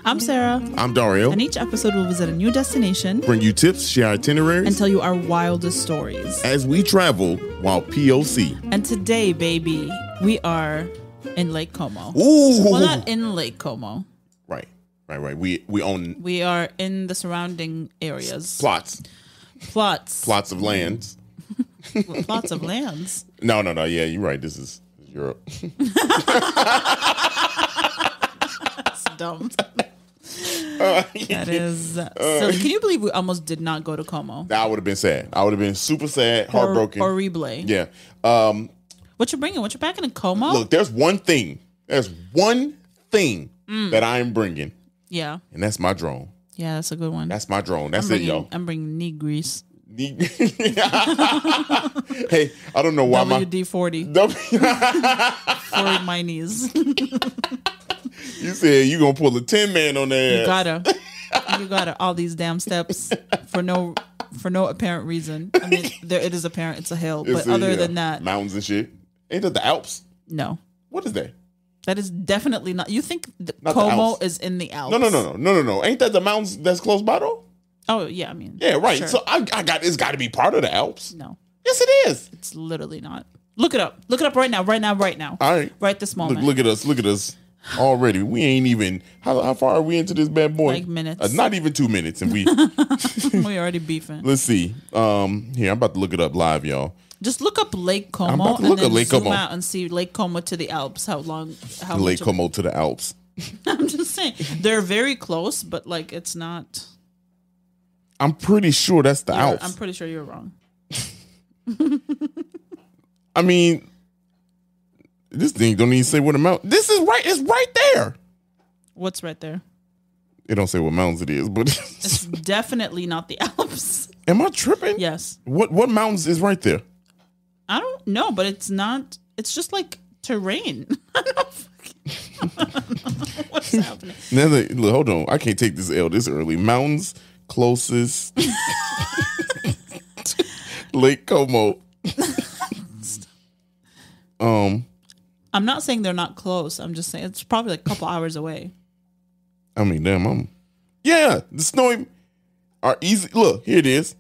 I'm Sarah. I'm Dario. And each episode will visit a new destination, bring you tips, share itineraries, and tell you our wildest stories as we travel while POC. And today, baby, we are in Lake Como. Ooh. Well, not in Lake Como. Right. We own. We are in the surrounding areas. Plots of lands. Plots of lands. No. Yeah, you're right. This is Europe. That's dumb. That is silly. Can you believe we almost did not go to Como? I would have been sad. I would have been super sad, heartbroken. Horrible. Yeah. What you bringing? What you packing in Como? Look, there's one thing that I am bringing. Yeah. And that's my drone. Yeah, that's a good one. That's my drone. That's it, yo. I'm bringing knee grease. Hey, I don't know why WD-40 for my knees. You said you gonna pull a 10 man on that. You gotta all these damn steps for no apparent reason. I mean, it is apparent it's a hill, but other than that, mountains and shit. Ain't that the Alps? No. What is that? That is definitely not. You think Como is in the Alps? No. Ain't that the mountains that's close by though? Oh yeah, I mean. Yeah, right. Sure. So it's got to be part of the Alps. No. Yes, it is. It's literally not. Look it up. Look it up right now. All right. Right this moment. Look at us. Already, we ain't even. How far are we into this bad boy? Like minutes. Not even 2 minutes, and we already beefing. Let's see. Here, I'm about to look it up live, y'all. Just look up Lake Como. I'm about to look up Lake Como. Zoom out and see Lake Como to the Alps. How Lake Como to the Alps. I'm just saying they're very close, but like it's not. I'm pretty sure that's the Alps. I'm pretty sure you're wrong. I mean, this thing don't even say what amount. This is right. It's right there. What's right there? It don't say what mountains it is, but it's definitely not the Alps. Am I tripping? Yes. What mountains is right there? I don't know, but it's not. It's just like terrain. I don't know what's happening. Look, hold on. I can't take this L this early. Mountains closest. Lake Como. I'm not saying they're not close. I'm just saying it's probably like a couple hours away. I mean, damn, the snowy are easy. Look, here it is.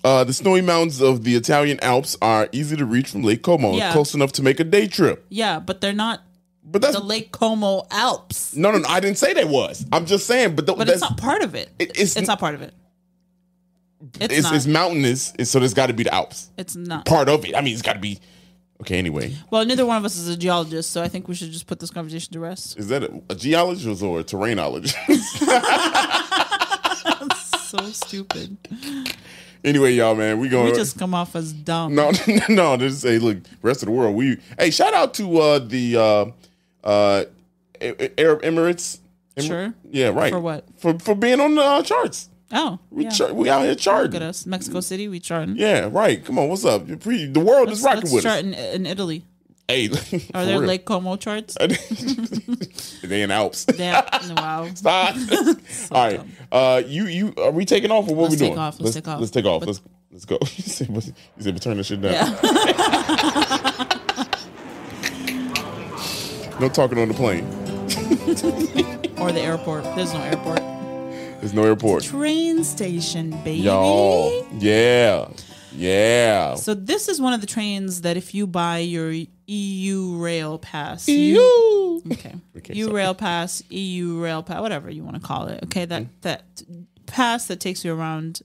The snowy mountains of the Italian Alps are easy to reach from Lake Como. Yeah. Close enough to make a day trip. Yeah, but they're not. But that's the Lake Como Alps. No. I didn't say they was. I'm just saying, but it's not part of it. It's not part of it. It's mountainous, so there's got to be the Alps. It's not part of it. I mean, it's got to be. Okay, anyway. Well, neither one of us is a geologist, so I think we should just put this conversation to rest. Is that a geologist or a terrainologist? That's so stupid. Anyway, y'all, man, we just come off as dumb. No. Just say, look, rest of the world. Shout out to the Arab Emirates. Sure. Yeah, right. For what? For being on the charts. Oh, we out here charting. Look at us, Mexico City. We charting. Yeah, right. Come on, what's up? The world is rocking with us. Chart in Italy. Hey, are there Lake Como charts? They in Alps. Wow. Stop. All right. You are we taking off or what we doing? Let's take off. Let's take off. Let's go. You said turn this shit down. Yeah. No talking on the plane. Or the airport. There's no airport. There's no airport. Train station, baby. Y'all. Yeah. So this is one of the trains that if you buy your EU Rail Pass. Okay. EU Rail Pass, EU Rail Pass, whatever you want to call it. Okay, that pass that takes you around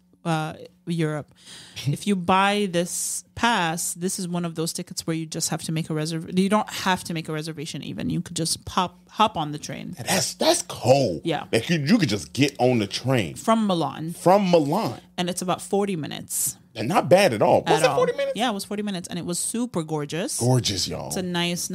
Europe. If you buy this pass, this is one of those tickets where you just have to make a reservation. You don't have to make a reservation even. You could just hop on the train. That's cold. Yeah. Like you could just get on the train. From Milan. And it's about 40 minutes. And not bad at all. Was it 40 minutes? Yeah, it was 40 minutes. And it was super gorgeous. Gorgeous, y'all. It's a nice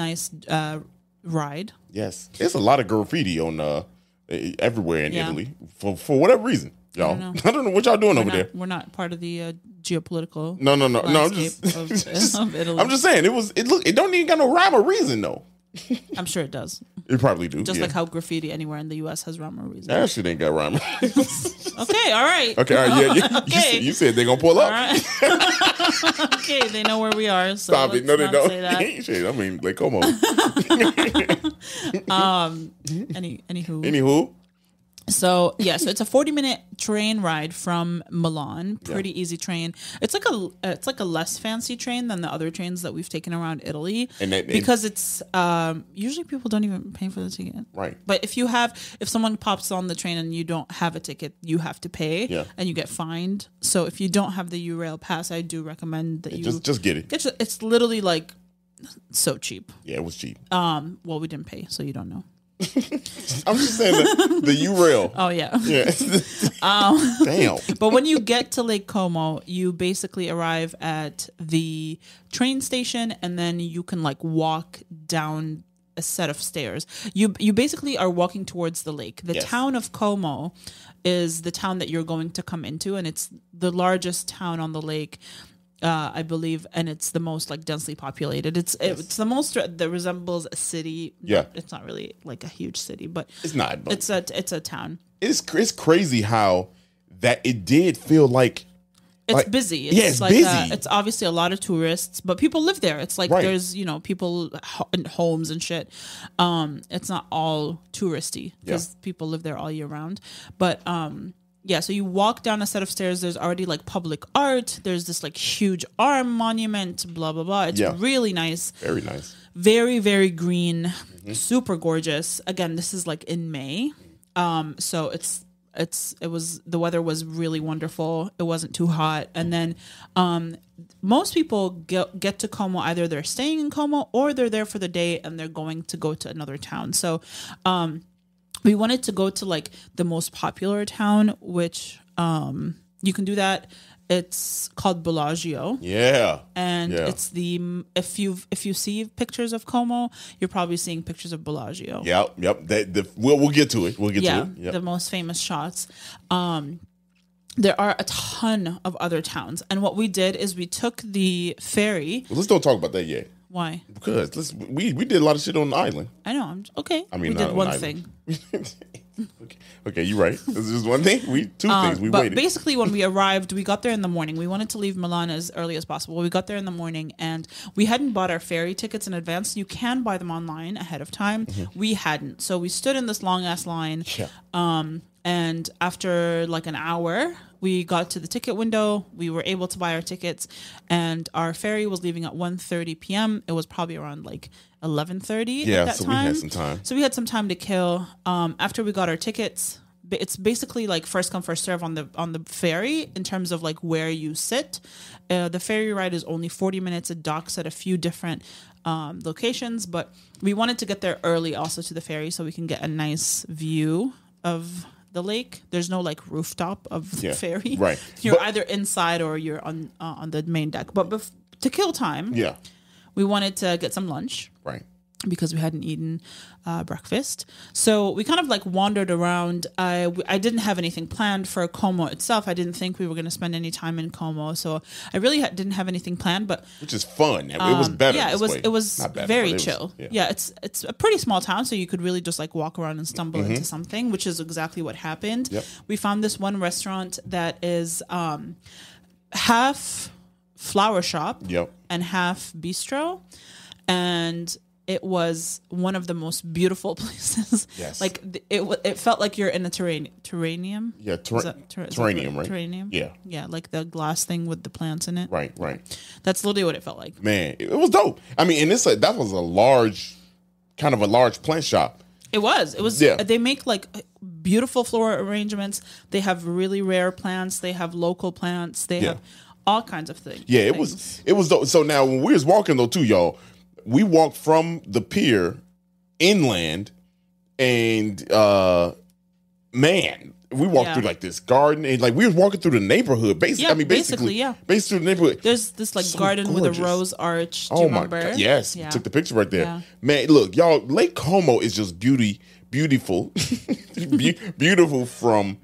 ride. Yes. There's a lot of graffiti on everywhere in Italy for whatever reason. Y'all, I don't know what y'all doing over there. We're not part of the geopolitical. No. Of Italy. I'm just saying it don't even got no rhyme or reason though. I'm sure it does. It probably do. Just like how graffiti anywhere in the U.S. has rhyme or reason. That shit ain't got rhyme. Okay, all right. Okay, all right. Yeah. Okay. You said they're gonna pull up. All right. Okay, they know where we are. So Stop it. No, they not don't. say that. Shit, I mean, like, come on. Anywho. So so it's a 40-minute train ride from Milan. Pretty easy train. It's like a less fancy train than the other trains that we've taken around Italy, because it's usually people don't even pay for the ticket. Right. But if someone pops on the train and you don't have a ticket, you have to pay, and you get fined. So if you don't have the URail pass, I do recommend that you just get it. It's literally like so cheap. Yeah, it was cheap. Well, we didn't pay, so you don't know. I'm just saying the URail. Oh yeah. Damn. But when you get to Lake Como, you basically arrive at the train station, and then you can like walk down a set of stairs. You basically are walking towards the lake. The town of Como is the town that you're going to come into, and it's the largest town on the lake. I believe, and it's the most like densely populated. It's the most that resembles a city. Yeah, it's not really like a huge city, but it's not. But it's a town. It's crazy how that it did feel like it's busy. It's like busy. It's obviously a lot of tourists, but people live there. It's like there's people in homes and shit. It's not all touristy because people live there all year round, but so you walk down a set of stairs. There's already like public art. There's this like huge arm monument, blah, blah, blah. It's really nice. Very nice. Very, very green, super gorgeous. Again, this is like in May. So the weather was really wonderful. It wasn't too hot. And then most people get to Como. Either they're staying in Como or they're there for the day and they're going to go to another town. So, we wanted to go to like the most popular town, which you can do that. It's called Bellagio. Yeah. And it's if you see pictures of Como, you're probably seeing pictures of Bellagio. Yep. We'll get to it. We'll get to it. The most famous shots. There are a ton of other towns, and what we did is we took the ferry. Well, let's don't talk about that yet. Why? Because we did a lot of shit on the island. I know. Okay. I mean, we did one thing. Okay, you're right. This is one thing. Two things. We waited. But basically, when we arrived, we got there in the morning. We wanted to leave Milan as early as possible. We got there in the morning, and we hadn't bought our ferry tickets in advance. You can buy them online ahead of time. We hadn't, so we stood in this long ass line. And after like an hour, we got to the ticket window. We were able to buy our tickets, and our ferry was leaving at 1:30 p.m. It was probably around like 11:30 at that time. We had some time. So we had some time to kill. After we got our tickets, it's basically like first come first serve on the ferry in terms of like where you sit. The ferry ride is only 40 minutes. It docks at a few different locations, but we wanted to get there early also to the ferry so we can get a nice view of the lake. There's no like rooftop of the ferry. Right. You're either inside or you're on the main deck. But to kill time, we wanted to get some lunch. Right. Because we hadn't eaten breakfast. So we kind of like wandered around. I didn't have anything planned for Como itself. I didn't think we were going to spend any time in Como. So I really didn't have anything planned, but which is fun. It was better. Yeah, it was better, very chill. It's a pretty small town, so you could really just like walk around and stumble into something, which is exactly what happened. Yep. We found this one restaurant that is half flower shop and half bistro, and it was one of the most beautiful places. Yes. Like it felt like you're in a terrarium. Yeah, terrarium, right? Terrarium. Yeah. Yeah, like the glass thing with the plants in it. Right. That's literally what it felt like. Man, it was dope. I mean, and that was a large plant shop. It was. They make like beautiful floral arrangements. They have really rare plants. They have local plants. They have all kinds of things. Yeah, it was dope. So now when we was walking though too, y'all, we walked from the pier inland, and we walked through like this garden, and like we were walking through the neighborhood. Basically, basically through the neighborhood. There's this like garden gorgeous. With a rose arch. Do you remember? My God. Yes, took the picture right there. Yeah. Man, look, y'all, Lake Como is just beautiful, beautiful from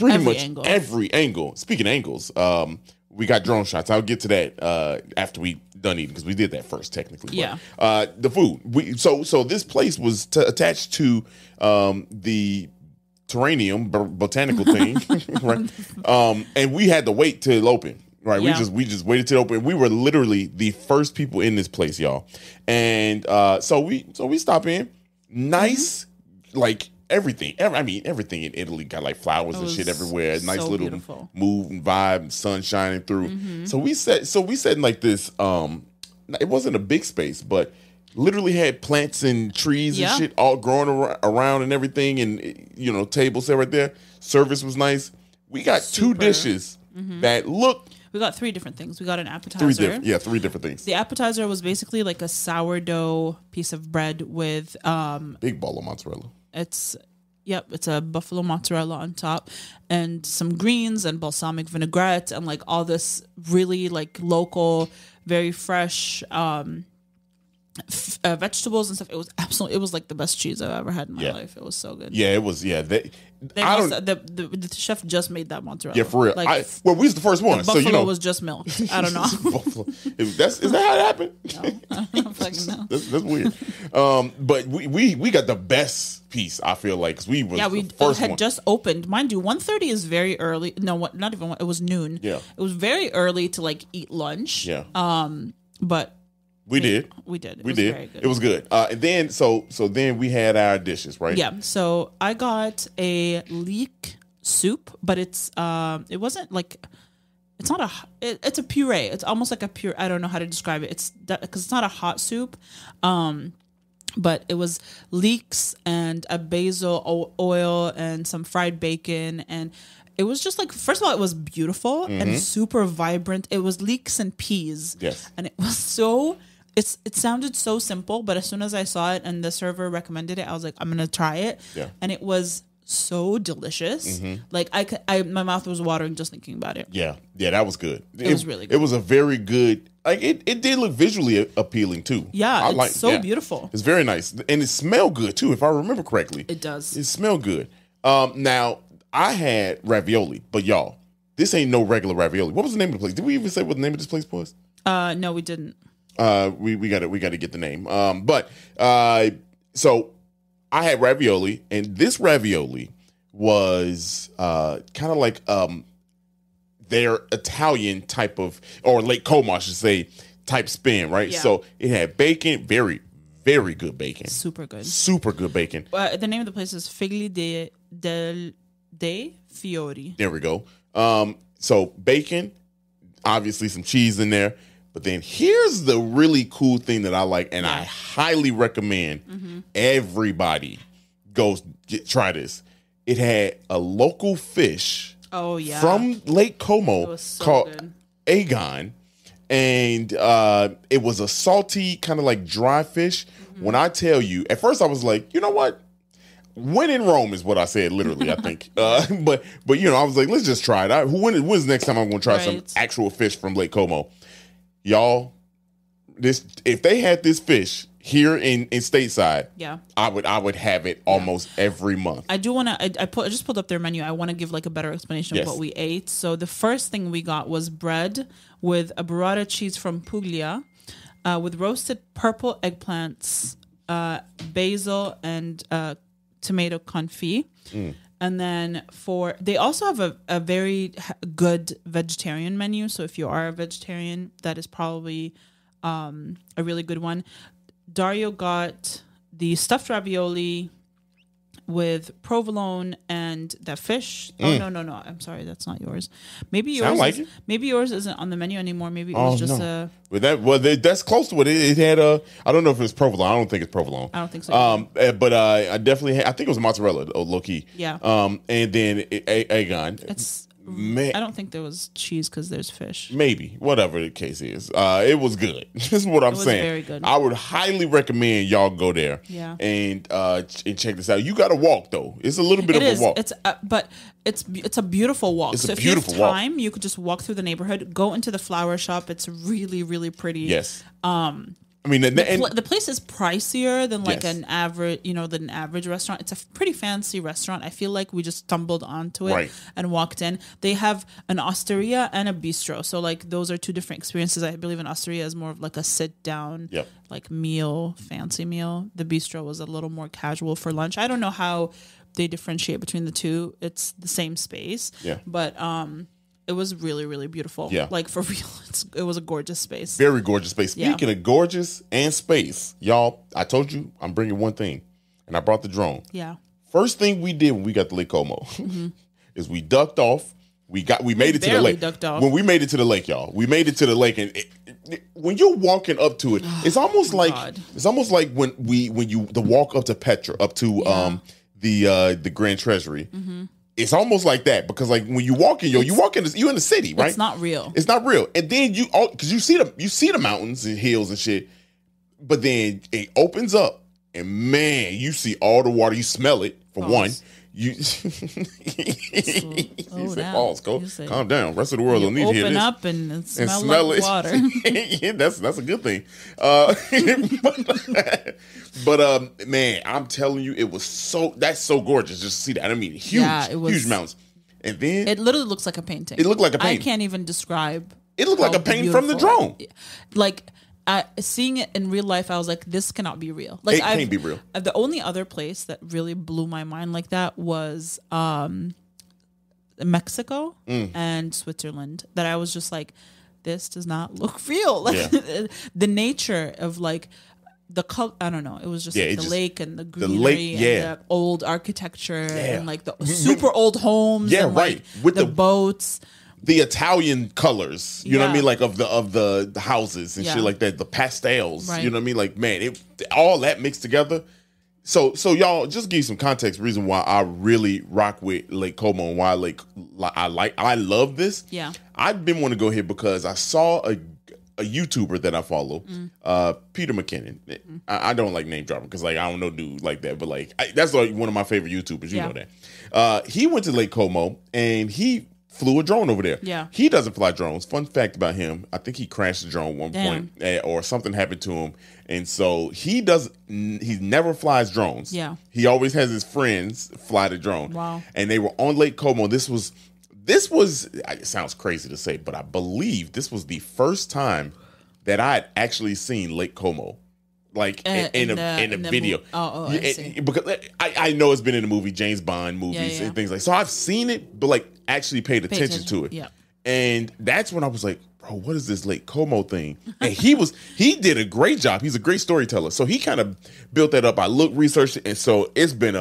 every angle. Speaking of angles, we got drone shots. I'll get to that after we done eating because we did that first technically. Yeah. But, the food. So this place was attached to the terrarium botanical thing, right? And we had to wait till it opened. Right, Yeah. we just waited till it opened. We were literally the first people in this place, y'all. And so we stop in. Nice, like everything. I mean, everything in Italy got like flowers and shit everywhere. Nice so little beautiful. move and vibe, sun shining through. So we sat in like this. It wasn't a big space, but literally had plants and trees and shit all growing around and everything, and tables there right there. Service was nice. We got two dishes that looked. We got 3 different things. We got an appetizer. 3 different things. The appetizer was basically like a sourdough piece of bread with Big ball of mozzarella. it's a buffalo mozzarella on top and some greens and balsamic vinaigrette and like all this really like local, very fresh vegetables and stuff. It was like the best cheese I've ever had in my life. It was so good. Yeah, it was. Yeah, the chef just made that mozzarella. Yeah, for real. Like, we was the first one, the so buffalo was just milked. I don't know. Is that how it happened? No, I don't fucking know. That's weird. But we got the best piece. I feel like because we first had one. just opened. Mind you, 1:30 is very early. No, not even. It was noon. Yeah, it was very early to like eat lunch. Yeah. But we did. We did. It we was did. Very good. It was good. And then so then we had our dishes, right? Yeah. So I got a leek soup, but it wasn't like. It's not it's a puree. It's almost like a pure. I don't know how to describe it. It's because it's not a hot soup. But it was leeks and a basil oil and some fried bacon, and it was just like, first of all, it was beautiful and super vibrant. It was leeks and peas. Yes. And it was so, it sounded so simple, but as soon as I saw it and the server recommended it, I was like, I'm going to try it. Yeah. And it was so delicious. Like my mouth was watering just thinking about it. Yeah, that was good. It was really good. It was a very good. Like it did look visually appealing too. Yeah, it's so beautiful. It's very nice, and it smelled good too, if I remember correctly. It does. It smelled good. Now I had ravioli, but y'all, this ain't no regular ravioli. What was the name of the place? Did we even say what the name of this place was? No, we didn't. We got to get the name. So I had ravioli, and this ravioli was kind of like their Italian type of, or Lake Como, I should say, type spin, right? Yeah. So it had bacon, very, very good bacon. Super good. Super good bacon. The name of the place is Figli dei Fiori. There we go. So bacon, obviously some cheese in there. But then here's the really cool thing that I like, and I highly recommend everybody try this. It had a local fish from Lake Como called good. Agon, and it was a salty kind of like dry fish. When I tell you, at first I was like, you know what? When in Rome is what I said, literally, I think. But I was like, let's just try it. When's the next time I'm going to try some actual fish from Lake Como? Y'all, if they had this fish here in stateside, I would have it almost every month. I do want to. I just pulled up their menu. I want to give like a better explanation of what we ate. So the first thing we got was bread with a burrata cheese from Puglia, with roasted purple eggplants, basil, and tomato confit. And then they also have a very good vegetarian menu. So if you are a vegetarian, that is probably a really good one. Dario got the stuffed ravioli with provolone and that fish. Oh no! I'm sorry, that's not yours. Maybe yours. Maybe yours isn't on the menu anymore. Maybe it was just a. That's close to what it had. I don't know if it's provolone. I don't think it's provolone. I don't think so. But I definitely I think it was mozzarella. Low key. Yeah. And then Agon. I don't think there was cheese because there's fish. Maybe, whatever the case is. It was good. This is what I'm saying. Very good. I would highly recommend y'all go there. Yeah. And check this out. You got to walk though. It's a little bit of a walk. But it's a beautiful walk. It's so a beautiful if you have time, you could just walk through the neighborhood, go into the flower shop. It's really, really pretty. Yes. I mean, the place is pricier than like Yes. an average, than an average restaurant. It's a pretty fancy restaurant. I feel like we just stumbled onto it Right. and walked in. They have an osteria and a bistro. So like those are two different experiences. I believe an osteria is more of like a sit down, Yep. like meal, fancy meal. The bistro was a little more casual for lunch. I don't know how they differentiate between the two. It's the same space. Yeah. But it was really, really beautiful. Yeah. Like for real, it was a gorgeous space. very gorgeous space. Yeah. Speaking of gorgeous and space, y'all, I told you I'm bringing one thing, and I brought the drone. Yeah. First thing we did when we got to Lake Como is we ducked off. We made it to the barely lake. ducked off. When we made it to the lake, y'all, we made it to the lake, and when you're walking up to it, it's almost like God. when you the walk up to Petra, up to the Grand Treasury. It's almost like that because like when you walk in, you in the city, right? It's not real. It's not real. And then because you see the mountains and hills and shit, but then it opens up and man, you see all the water. You smell it for Pause. one. You Oh, say, down. "Pause, go, You say- calm down." Rest of the world don't need to hear Open this. up and smell, Smell like it. water. Yeah, that's a good thing. But man, I'm telling you, it was that's so gorgeous just to see that. I mean, huge, Yeah, it was- huge mountains, and then It literally looks like a painting. It looked like a I painting. can't even describe. It looked like how a painting from the beautiful- drone. Like seeing it in real life, I was like, this cannot be real. Like It can't be real. The only other place that really blew my mind like that was Mexico Mm. and Switzerland. That I was just like, this does not look real. Like Yeah. the nature of like the color. I don't know. It was just Yeah, like it the just- lake and the greenery lake, yeah. and the old architecture and like the super old homes. Yeah, and, right. Like, With the the- boats. The Italian colors, you know what I Yeah. mean, like of the houses and Yeah. shit like that, the pastels, Right. you know what I mean, like man, all that mixed together. So y'all just give you some context. Reason why I really rock with Lake Como and why I love this. Yeah. I've been wanting to go here because I saw a YouTuber that I follow, Peter McKinnon. I don't like name dropping because like I don't know dude like that, but like that's like one of my favorite YouTubers. You Yeah. know that. He went to Lake Como and he flew a drone over there. Yeah. He doesn't fly drones. Fun fact about him, I think he crashed a drone at one Damn. point or something happened to him. And so he never flies drones. Yeah. He always has his friends fly the drone. Wow. And they were on Lake Como. This was it sounds crazy to say, but I believe this was the first time that I had actually seen Lake Como. Like in a video. I see. Because I know it's been in the movie, James Bond movies Yeah. and things like so I've seen it, but like actually paid attention to it. Yeah. And that's when I was like, bro, what is this Lake Como thing? And he did a great job. He's a great storyteller. So he kind of built that up. I researched it, and so it's been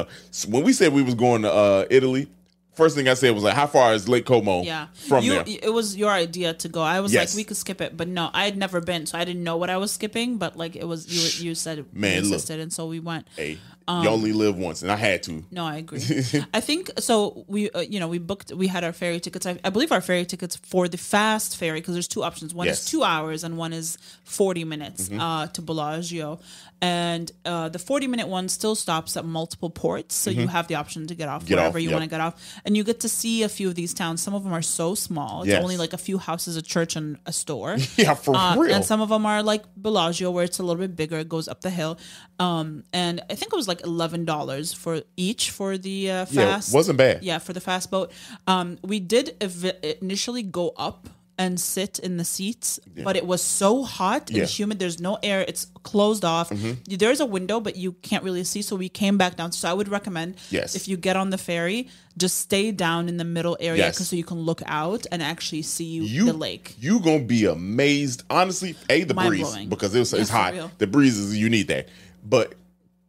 when we said we was going to Italy, first thing I said was like, how far is Lake Como from there? It was your idea to go. I was Yes. like, we could skip it, but no, I had never been, so I didn't know what I was skipping. But like, it was you said Man, you look. insisted, and so we went. Hey, you only live once, and I had to. No, I agree. I think so. We we had our ferry tickets. I believe our ferry tickets for the fast ferry, because there's two options. One Yes. is 2 hours and one is 40 minutes to Bellagio. And the 40-minute one still stops at multiple ports, so you have the option to get off wherever you yep. want to get off, and you get to see a few of these towns. Some of them are so small; it's Yes. only like a few houses, a church, and a store. Yeah, for real. And some of them are like Bellagio, where it's a little bit bigger. It goes up the hill, and I think it was like $11 for each for the fast. Yeah, wasn't bad. Yeah, for the fast boat. We did initially go up and sit in the seats, but it was so hot and Yeah. humid. There's no air. It's closed off. Mm-hmm. There's a window, but you can't really see. So we came back down. So I would recommend Yes. if you get on the ferry, just stay down in the middle area Yes. so you can look out and actually see the lake. You gonna be amazed. Honestly, the breeze Mind-blowing. because it's for hot. real. The breeze you need that. But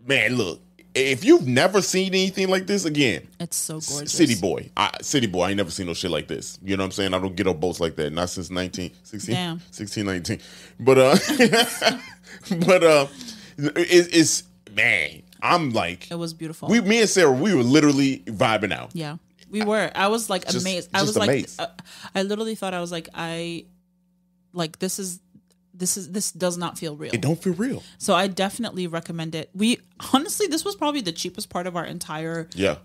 man, look, if you've never seen anything like this, again, It's so gorgeous. City boy. I ain't never seen no shit like this. You know what I'm saying? I don't get on boats like that. Not since 1916. Damn. 1619. But it's man, I'm like It was beautiful. me and Sarah, we were literally vibing out. Yeah, we were. I was like Just- amazed. I just was amazed. like, I literally thought I was like, this does not feel real. It don't feel real. So I definitely recommend it. We honestly, this was probably the cheapest part of our entire Yeah.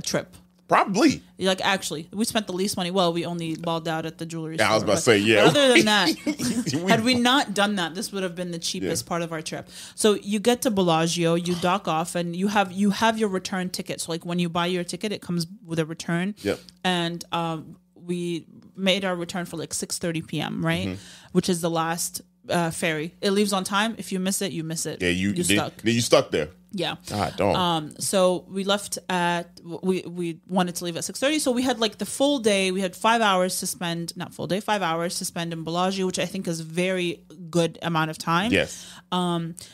trip. Probably. Like, actually, we spent the least money. Well, we only balled out at the jewelry store. I was about to say, yeah. But other than that, had we not done that, this would have been the cheapest part of our trip. So you get to Bellagio, you dock off, and you have your return ticket. So like when you buy your ticket, it comes with a return. Yep. And we made our return for like 6:30 p.m. Right, which is the last ferry. It leaves on time. If you miss it, you miss it. Yeah, you stuck. You stuck there. Yeah. God, don't. So we left we wanted to leave at 6:30. So we had like the full day. We had 5 hours to spend, not full day, 5 hours to spend in Bellagio, which I think is very good amount of time. Yes.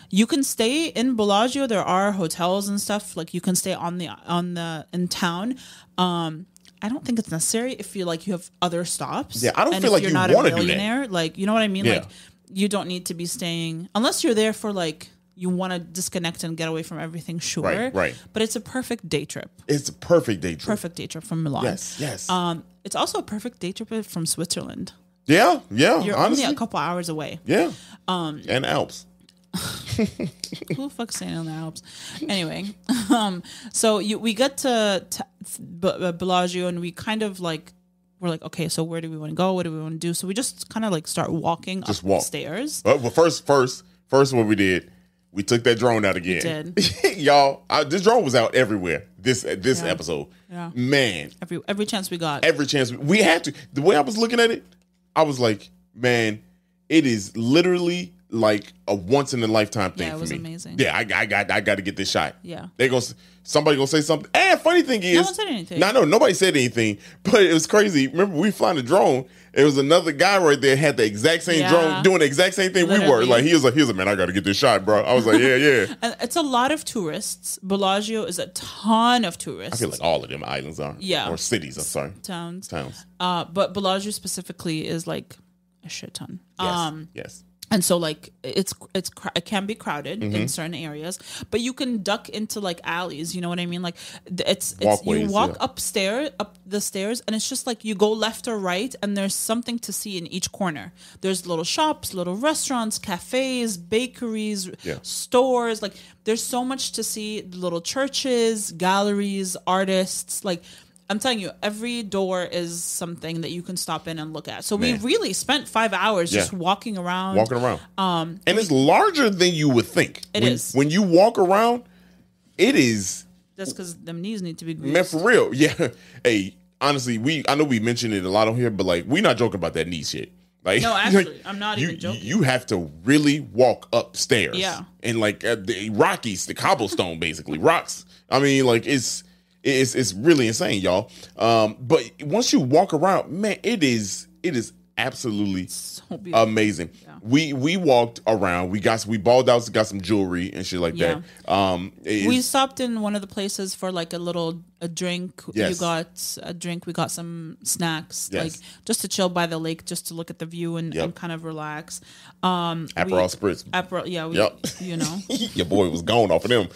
You can stay in Bellagio. There are hotels and stuff. Like you can stay in town. I don't think it's necessary if you have other stops. Yeah, I don't and feel if like you're you not want a to do that. millionaire. Like, you know what I mean? Yeah. Like, you don't need to be staying unless you're there for like you want to disconnect and get away from everything. Sure, Right. But it's a perfect day trip. It's a perfect day trip. Perfect day trip from Milan. Yes. It's also a perfect day trip from Switzerland. Yeah. You're honestly. only a couple hours away. Yeah. And Alps. Who the fuck's staying on the Alps? Anyway, so we get to Bellagio, and we kind of like we're like, okay, so where do we want to go? What do we want to do? So we just kind of like start walking up the stairs. Well, first, what we did, we took that drone out again. We did. Y'all, this drone was out everywhere. This episode, man, every chance we got, every chance we had to. The way I was looking at it, I was like, man, it is literally like a once in a lifetime thing for me. It was amazing. Yeah, I got to get this shot. Yeah, somebody gonna say something. And funny thing is, no one said anything. No, nobody said anything. But it was crazy. Remember, we flying the drone. It was another guy right there had the exact same drone doing the exact same thing we were. Like he was like, man, I got to get this shot, bro. I was like, yeah. And it's a lot of tourists. Bellagio is a ton of tourists. I feel like all of them islands are. Yeah. Or cities. I'm sorry. Towns. But Bellagio specifically is like a shit ton. Yes. And so like it can be crowded in certain areas, but you can duck into like alleys. You know what I mean? Like it's Walkways, you walk up the stairs, and it's just like you go left or right, and there's something to see in each corner. There's little shops, little restaurants, cafes, bakeries, stores. Like there's so much to see. Little churches, galleries, artists. Like I'm telling you, every door is something that you can stop in and look at. So we really spent 5 hours just walking around. And it's larger than you would think. It is. When you walk around, it is. That's because them knees need to be greased. Man, for real. Yeah. Hey, honestly, I know we mentioned it a lot on here, but like, we're not joking about that knee shit. Like, no, actually, I'm not even joking. You have to really walk upstairs. Yeah. And like the Rockies, the cobblestone, basically. Rocks. I mean, like, it's really insane, y'all. But once you walk around, man, it is absolutely so amazing. Yeah. We walked around. We balled out, got some jewelry and shit like that. We stopped in one of the places for like a drink. Yes. You got a drink. We got some snacks, yes. like just to chill by the lake, just to look at the view and kind of relax. Aperol Spritz. You know, your boy was gone off of them.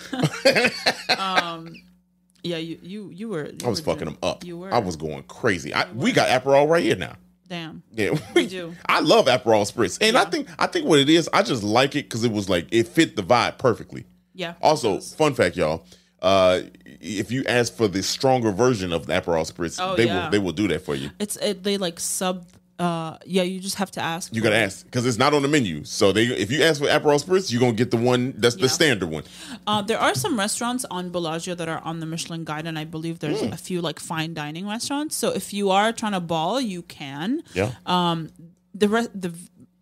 Yeah, you were. I was fucking them up. You were. I was going crazy. We got Aperol right here now. Damn. Yeah, we do. I love Aperol Spritz, and I think what it is, I just like it because it was like it fit the vibe perfectly. Yeah. Also, fun fact, y'all. If you ask for the stronger version of the Aperol Spritz, they will do that for you. They like sub. You just have to ask. You gotta ask because it's not on the menu. So if you ask for Aperol Spritz, you're gonna get the one that's the standard one. There are some restaurants on Bellagio that are on the Michelin Guide, and I believe there's a few like fine dining restaurants. So if you are trying to ball, you can. Yeah. The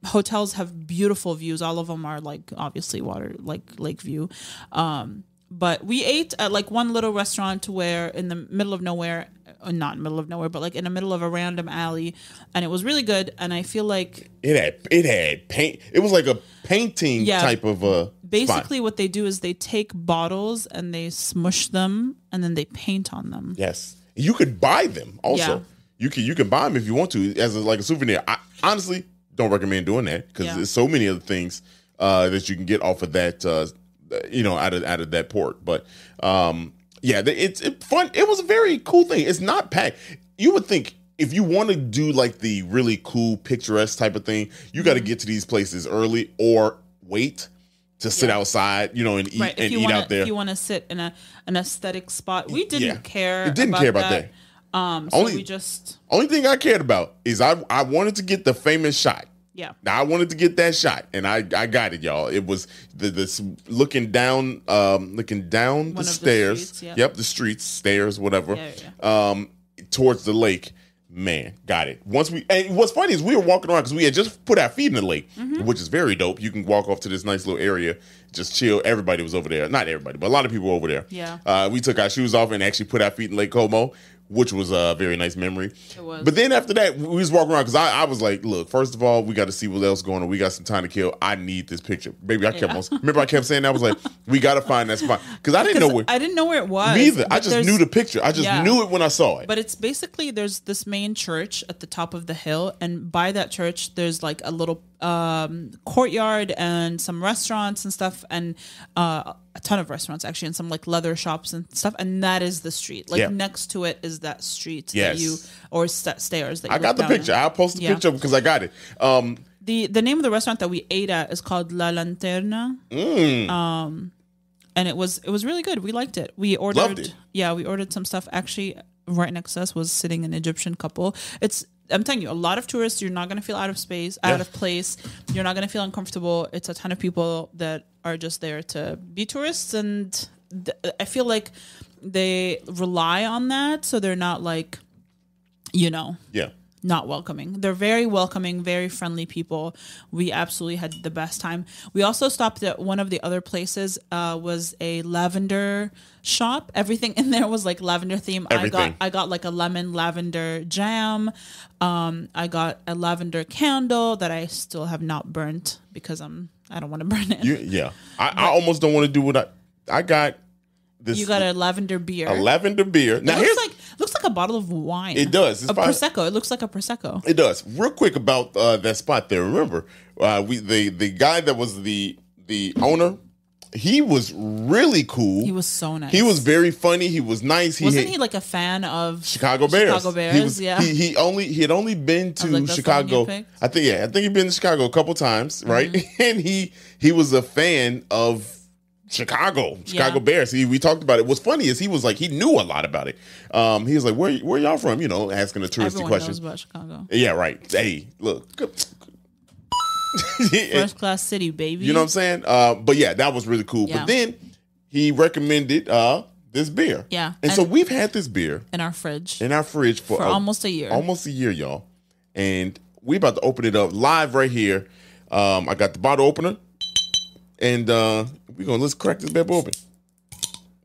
hotels have beautiful views. All of them are like obviously water, like lake view. But we ate at like one little restaurant where in the middle of nowhere, not middle of nowhere, but like in the middle of a random alley, and it was really good. And I feel like it had paint. It was like a painting type of basically spot. What they do is they take bottles and they smush them and then they paint on them. Yes, you could buy them also. Yeah. You can buy them if you want to as like a souvenir. I honestly don't recommend doing that because there's so many other things that you can get off of that. Out of that port, but it's fun. It was a very cool thing. It's not packed. You would think if you want to do like the really cool picturesque type of thing, you got to get to these places early or wait. to sit outside, and eat Right. and eat out there. If you want to sit in an aesthetic spot, we didn't care. It didn't care about that. So we just only thing I cared about is I wanted to get the famous shot. Yeah. Now I wanted to get that shot, and I got it, y'all. It was this looking down the stairs. Streets, yeah. Yep, the streets, stairs, whatever. Yeah. Towards the lake. Man, got it. And what's funny is we were walking around because we had just put our feet in the lake, which is very dope. You can walk off to this nice little area, just chill. Everybody was over there. Not everybody, but a lot of people were over there. Yeah. We took our shoes off and actually put our feet in Lake Como, which was a very nice memory. It was. But then after that, we was walking around because I was like, look, first of all, we got to see what else going on. We got some time to kill. I need this picture. Baby, I kept saying that. I was like, we got to find that spot. Because I didn't know where it was. Me either. I just knew the picture. I just knew it when I saw it. But it's basically, there's this main church at the top of the hill. And by that church, there's like a little courtyard and some restaurants and stuff. And a ton of restaurants actually, and some like leather shops and stuff, and that is the street. Like next to it is that street that you stairs that you I got the picture. I'll post the picture because I got it. The name of the restaurant that we ate at is called La Lanterna. And it was really good. We liked it. We ordered Loved it. Yeah, we ordered some stuff. Actually, right next to us was sitting an Egyptian couple. I'm telling you, a lot of tourists, you're not going to feel out of place. You're not going to feel uncomfortable. It's a ton of people that are just there to be tourists. And I feel like they rely on that. So they're not like, not welcoming. They're very welcoming, very friendly people. We absolutely had the best time. We also stopped at one of the other places, was a lavender shop. Everything in there was like lavender theme. Everything. I got like a lemon lavender jam. I got a lavender candle that I still have not burnt because I don't want to burn it. I almost don't want to do what I got. You got a lavender beer. A lavender beer. Now looks like a bottle of wine. It does. It's Prosecco. It looks like a Prosecco. It does. Real quick about that spot there. Remember, the guy that was the owner, he was really cool. He was so nice. He was very funny. He was nice. Wasn't he like a fan of Chicago Bears? Chicago Bears, he had only been to Chicago. I think he'd been to Chicago a couple times, right? Mm-hmm. And he was a fan of Chicago Bears. We talked about it. What's funny is he was like, he knew a lot about it. He was like, where y'all from? Asking the touristy questions. Everyone knows about Chicago. Yeah, right. Hey, look. First class city, baby. You know what I'm saying? But yeah, that was really cool. Yeah. But then he recommended this beer. Yeah. And so we've had this beer in our fridge for almost a year. Almost a year, y'all. And we about to open it up live right here. I got the bottle opener. And let's crack this bad boy open.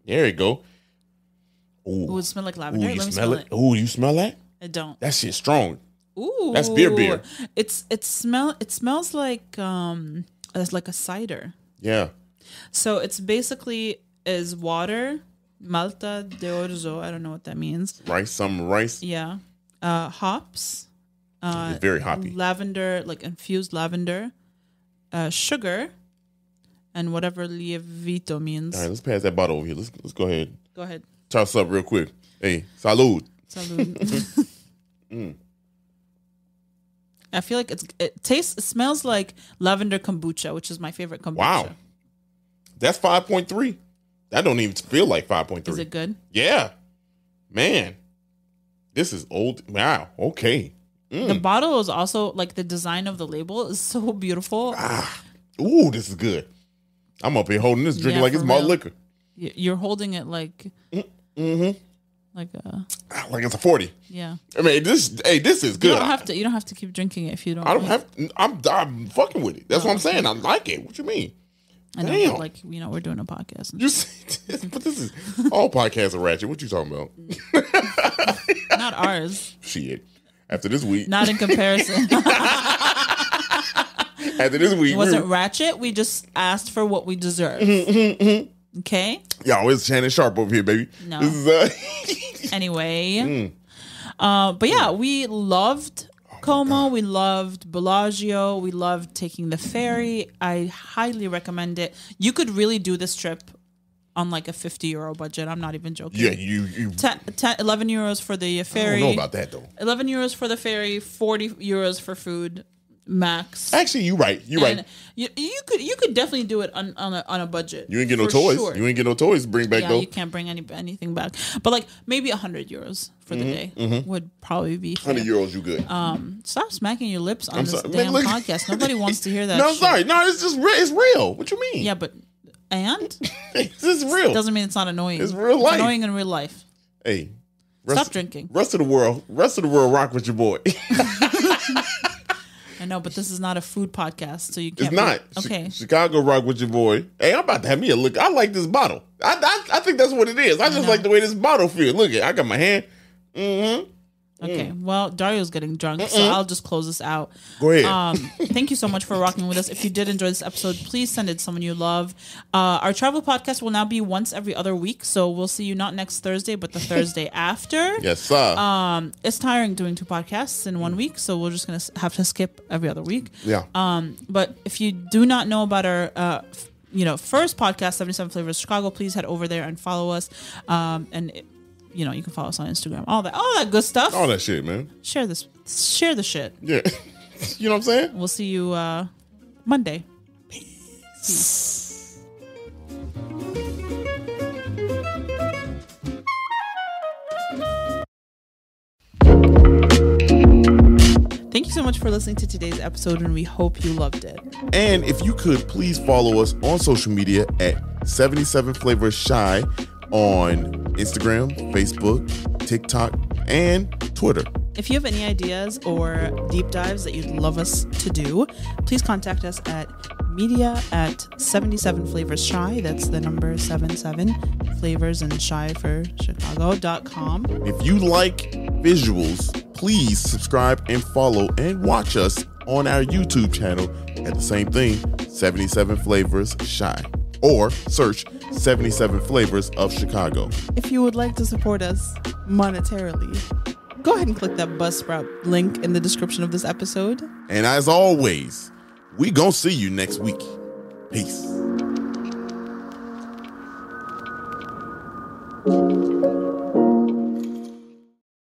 There you go. Ooh, it smells like lavender. Ooh, you smell it? Ooh, you smell that? I don't. That shit's strong. Ooh, that's beer. It smells like a cider. Yeah. So it's basically is water, malta de orzo. I don't know what that means. Some rice. Yeah. Hops. It's very hoppy. Lavender, like infused lavender. Sugar. And whatever lievito means. All right, let's pass that bottle over here. Let's go ahead. Go ahead. Toss up real quick. Hey, salud. I feel like it smells like lavender kombucha, which is my favorite kombucha. Wow. That's 5.3. That don't even feel like 5.3. Is it good? Yeah. Man. This is old. Wow. Okay. The bottle is also, like, the design of the label is so beautiful. Ooh, this is good. I'm up here holding this, drinking like it's malt liquor. You're holding it like... Mm-hmm. Like it's a 40. Yeah. I mean, this is good. You don't have to keep drinking it if you don't. I'm fucking with it. That's what I'm saying. I like it. What you mean? I know, but we're doing a podcast. You see, but this is all podcasts are ratchet. What you talking about? Not ours. Shit. After this week. Not in comparison. After this week. It wasn't ratchet. We just asked for what we deserve. Okay? Y'all, it's Shannon Sharp over here, baby. No. This is, anyway. But yeah, we loved Como. We loved Bellagio. We loved taking the ferry. I highly recommend it. You could really do this trip on like a €50 budget. I'm not even joking. Yeah, you 11 euros for the ferry. I don't know about that though. 11 euros for the ferry, 40 euros for food. max. Actually, you're right. You're right. You could definitely do it on a budget. You ain't get no toys. Sure. You ain't get no toys to bring back though. You can't bring anything back. But like maybe €100 for the day would probably be fair. €100, you good. Stop smacking your lips on this sorry. damn Look. podcast. Nobody wants to hear that. No, I'm shit. sorry. No, it's just it's real. What you mean? Yeah, but This is real. doesn't mean it's not annoying. It's real life. It's annoying in real life. Hey, Stop drinking. Rest of the world, rock with your boy. I know, but this is not a food podcast, so you can't. It's not. Okay. Chicago rock with your boy. Hey, I'm about to have me a look. I like this bottle. I think that's what it is. I just like the way this bottle feels. Look at, I got my hand. Okay. Well, Dario's getting drunk, so I'll just close this out. Go ahead. Thank you so much for rocking with us. If you did enjoy this episode, please send it to someone you love. Our travel podcast will now be once every other week, so we'll see you not next Thursday, but the Thursday after. Yes, sir. It's tiring doing 2 podcasts in 1 week, so we're just gonna have to skip every other week. Yeah. But if you do not know about our first podcast, 77 Flavors Chicago, please head over there and follow us. You can follow us on Instagram, all that good stuff. All that shit, man. Share the shit. Yeah. You know what I'm saying? We'll see you Monday. Peace. Thank you so much for listening to today's episode, and we hope you loved it. And if you could, please follow us on social media at 77 Flavors Shy on Instagram, Facebook, TikTok, and Twitter. If you have any ideas or deep dives that you'd love us to do, please contact us at media@77flavorsshy. That's the number 77 flavors and shy for Chicago.com. If you like visuals, please subscribe and follow and watch us on our YouTube channel at the same thing, 77 Flavors Shy. Or search 77 Flavors of Chicago. If you would like to support us monetarily, go ahead and click that Buzzsprout link in the description of this episode. And as always, we gonna see you next week. Peace.